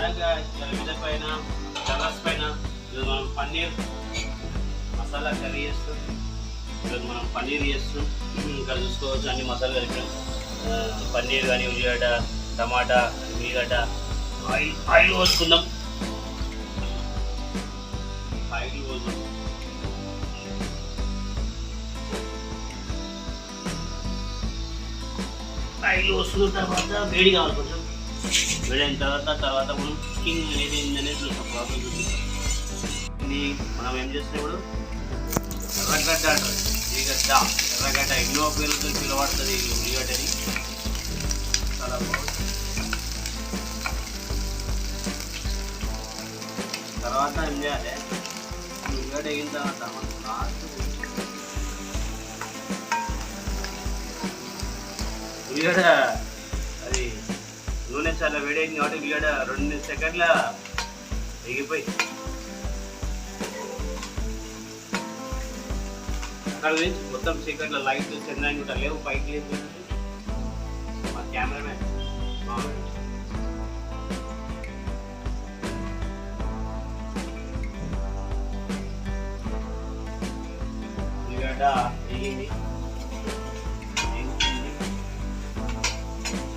మీద పైన టెర్రస్ పైన ఈరోజు మనం పన్నీర్ మసాలా కర్రీ చేస్తాం. ఈరోజు మనం పన్నీర్ చేస్తాం. ఇక్కడ చూసుకోవచ్చు అన్ని మసాలా కలిపాం. పన్నీర్ కానీ ఉల్లిగడ్డ, టమాటా, ఉల్లిగడ్డ, ఆయిల్ పోసుకుందాం. ఆయిల్ పోసుకున్న తర్వాత వేడి కావాలి, కొంచెం వేడైన తర్వాత మనం కుకింగ్ అనేది ఏంటనేది చూస్తాం. ప్రాబ్లం చూపిస్తాం. ఇది మనం ఏం చేసినప్పుడు ఎర్రగడ్డ అంటారు. ఎర్రగడ్డ ఎన్నో పేరుతో పిలవడుతుంది. ఉల్లిగడ్డని చాలా బాగుంటుంది. తర్వాత ఏం చేయాలి, ఉల్లిగడ్డ అయిన తర్వాత మనం లాస్ట్ ఉల్లిగడ్డ అది నూనె చాలా వేడైంది కాబట్టి ఉల్లిగడ్డ 2 సెకండ్ల ఎగిపోయి అక్కడ నుంచి మొత్తం సెకండ్ల లైట్ చెందాయి కూడా లేవు. పైకి మా కెమెరామెన్ ఉల్లిగడ్డ వేగింది,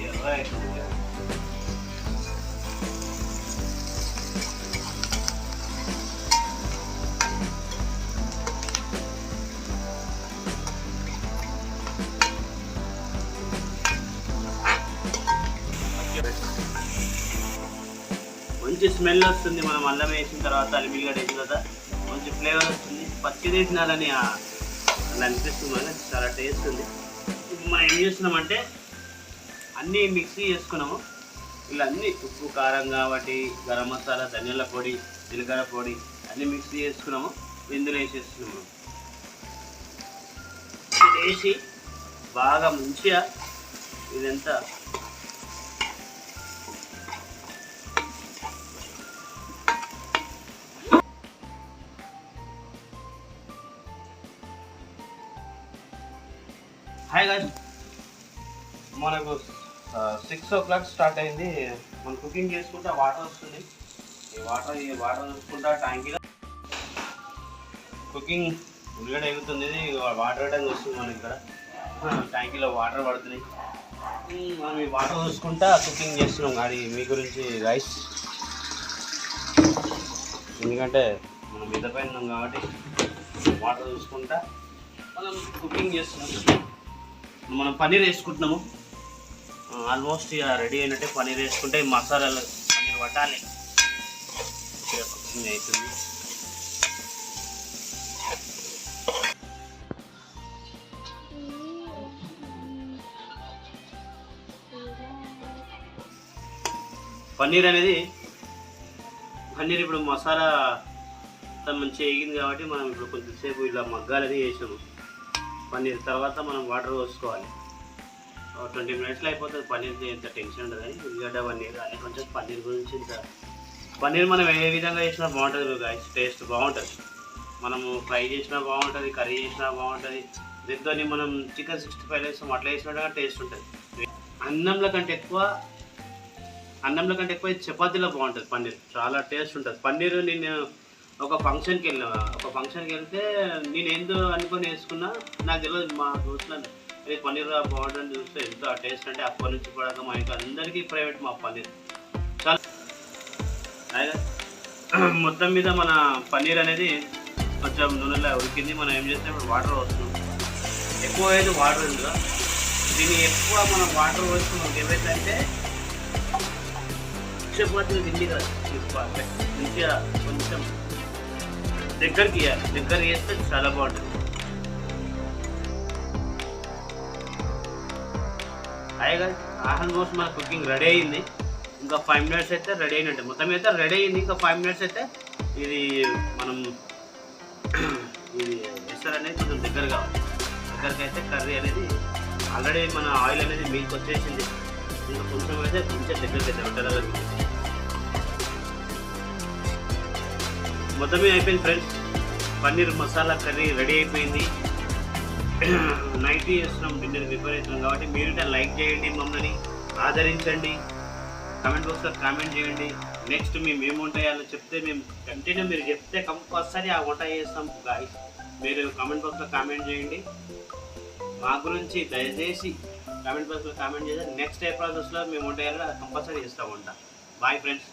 ఎర్ర అవుతుంది. మంచి స్మెల్ వస్తుంది. మనం అల్లం వేసిన తర్వాత ఉల్లిగడ్డ వేసిన తర్వాత మంచి ఫ్లేవర్ వస్తుంది. పచ్చిది తినాలని అలా అనిపిస్తుంది. కానీ చాలా టేస్ట్ ఉంది. ఇప్పుడు మనం ఏం చేస్తున్నామంటే అన్నీ మిక్సీ చేసుకున్నాము. ఇలా అన్నీ ఉప్పు, కారం కాబట్టి గరం మసాలా, ధనియాల పొడి, జీలకర్ర పొడి అన్నీ మిక్సీ చేసుకున్నాము. ఇందులో వేసేస్తున్నాము. ఇది వేసి బాగా మంచిగా ఇదంతా హాయ్ గాయ్స్, మనకు 6 o'clock స్టార్ట్ అయింది. మనం కుకింగ్ చేసుకుంటా వాటర్ వస్తుంది. ఈ వాటర్ చూసుకుంటా ట్యాంకీలో కుకింగ్ ఉల్లిగడ్డ ఎగుతుంది. వాటర్ వేయడానికి వస్తుంది. మనకి ఇక్కడ ట్యాంకీలో వాటర్ పడుతున్నాయి. మనం ఈ వాటర్ చూసుకుంటా కుకింగ్ చేస్తున్నాం. అది మీ గురించి రైస్, ఎందుకంటే మనం మీద పైన ఉన్నాం కాబట్టి వాటర్ చూసుకుంటా మనం కుకింగ్ చేస్తున్నాం. మనం పన్నీర్ వేసుకుంటున్నాము. ఆల్మోస్ట్ ఇక రెడీ అయినట్టే. పన్నీర్ వేసుకుంటే మసాలాలు పన్నీర్ పట్టాలి. కుకింగ్ అవుతుంది. పన్నీర్ ఇప్పుడు మసాలా మంచిగా వేగింది కాబట్టి మనం ఇప్పుడు కొంచెం సేపు ఇలా మగ్గాలని వేసాము. పన్నీర్ తర్వాత మనం వాటర్ పోసుకోవాలి. 20 minutesలో అయిపోతుంది. పన్నీర్ ఎంత టెన్షన్ ఉండదు. కానీ ఉల్లిగడ్డ పన్నీర్ అని కొంచెం పన్నీర్ గురించి పన్నీర్ మనం ఏ విధంగా చేసినా బాగుంటుంది గాయ్స్. టేస్ట్ బాగుంటుంది. మనము ఫ్రై చేసినా బాగుంటుంది, కర్రీ చేసినా బాగుంటుంది. దీంతో మనం చికెన్ 65 వేస్తాం, అట్లా వేసినట్టుగా టేస్ట్ ఉంటుంది. అన్నంలో కంటే ఎక్కువ చపాతీలో బాగుంటుంది పన్నీర్. చాలా టేస్ట్ ఉంటుంది పన్నీర్. నేను ఒక ఫంక్షన్కి వెళ్తే నేను ఏందో అనుకొని వేసుకున్నా, నాకు తెలియదు. మా దోస్తులను ఇది పన్నీర్ బాగుంటుంది చూస్తే ఎంతో టేస్ట్ అంటే అప్పటి నుంచి పడక మా ఇంట్లో అందరికీ ఫేవరెట్ మా పన్నీర్. చాలా మొత్తం మీద మన పన్నీర్ అనేది కొంచెం నూనెలో ఉడికింది. మనం ఏం చేస్తాం, ఇప్పుడు వాటర్ వస్తున్నాం. ఎక్కువ అయితే వాటర్ ఉంది కదా, దీన్ని ఎక్కువ మనం వాటర్ వేసుకున్నాం. ఏమైతే చపాతీలు తిండి కదా తీసుకోవాలి. మంచిగా కొంచెం దగ్గరికి వేస్తే చాలా బాగుంటుంది. హాయిగా ఆల్మోస్ట్ మన కుకింగ్ రెడీ అయింది. ఇంకా 5 minutes అయితే రెడీ అయినట్టు. మొత్తం అయితే రెడీ అయింది. ఇంకా 5 minutes అయితే ఇది మనం ఇది ఎసర్ అనేది కొంచెం దగ్గర కావాలి. దగ్గరికి అయితే కర్రీ అనేది ఆల్రెడీ మన ఆయిల్ అనేది మీకు వచ్చేసింది. ఇంకా కొంచెం అయితే కొంచెం దగ్గరికి అయితే రొట్టెలలో మొత్తమే అయిపోయింది friends. Paneer masala curry ready అయిపోయింది. నైట్ చేస్తున్నాం డిన్నర్ విపరీతం కాబట్టి మీరు లైక్ చేయండి, మమ్మల్ని ఆదరించండి, కామెంట్ బాక్స్లో కామెంట్ చేయండి. నెక్స్ట్ మేము ఏం వంట చేయాలో చెప్తే మేము కంటిన్యూ మీరు చెప్తే కంపల్సరీ ఆ వంట చేస్తాం గాయస్. మీరు కామెంట్ బాక్స్లో కామెంట్ చేయండి. మా గురించి దయచేసి కామెంట్ బాక్స్లో కామెంట్ చేస్తే నెక్స్ట్ ఏ ప్రాసెస్లో మేము వంట చేయాలో కంపల్సరీ చేస్తాం వంట. Boy friends.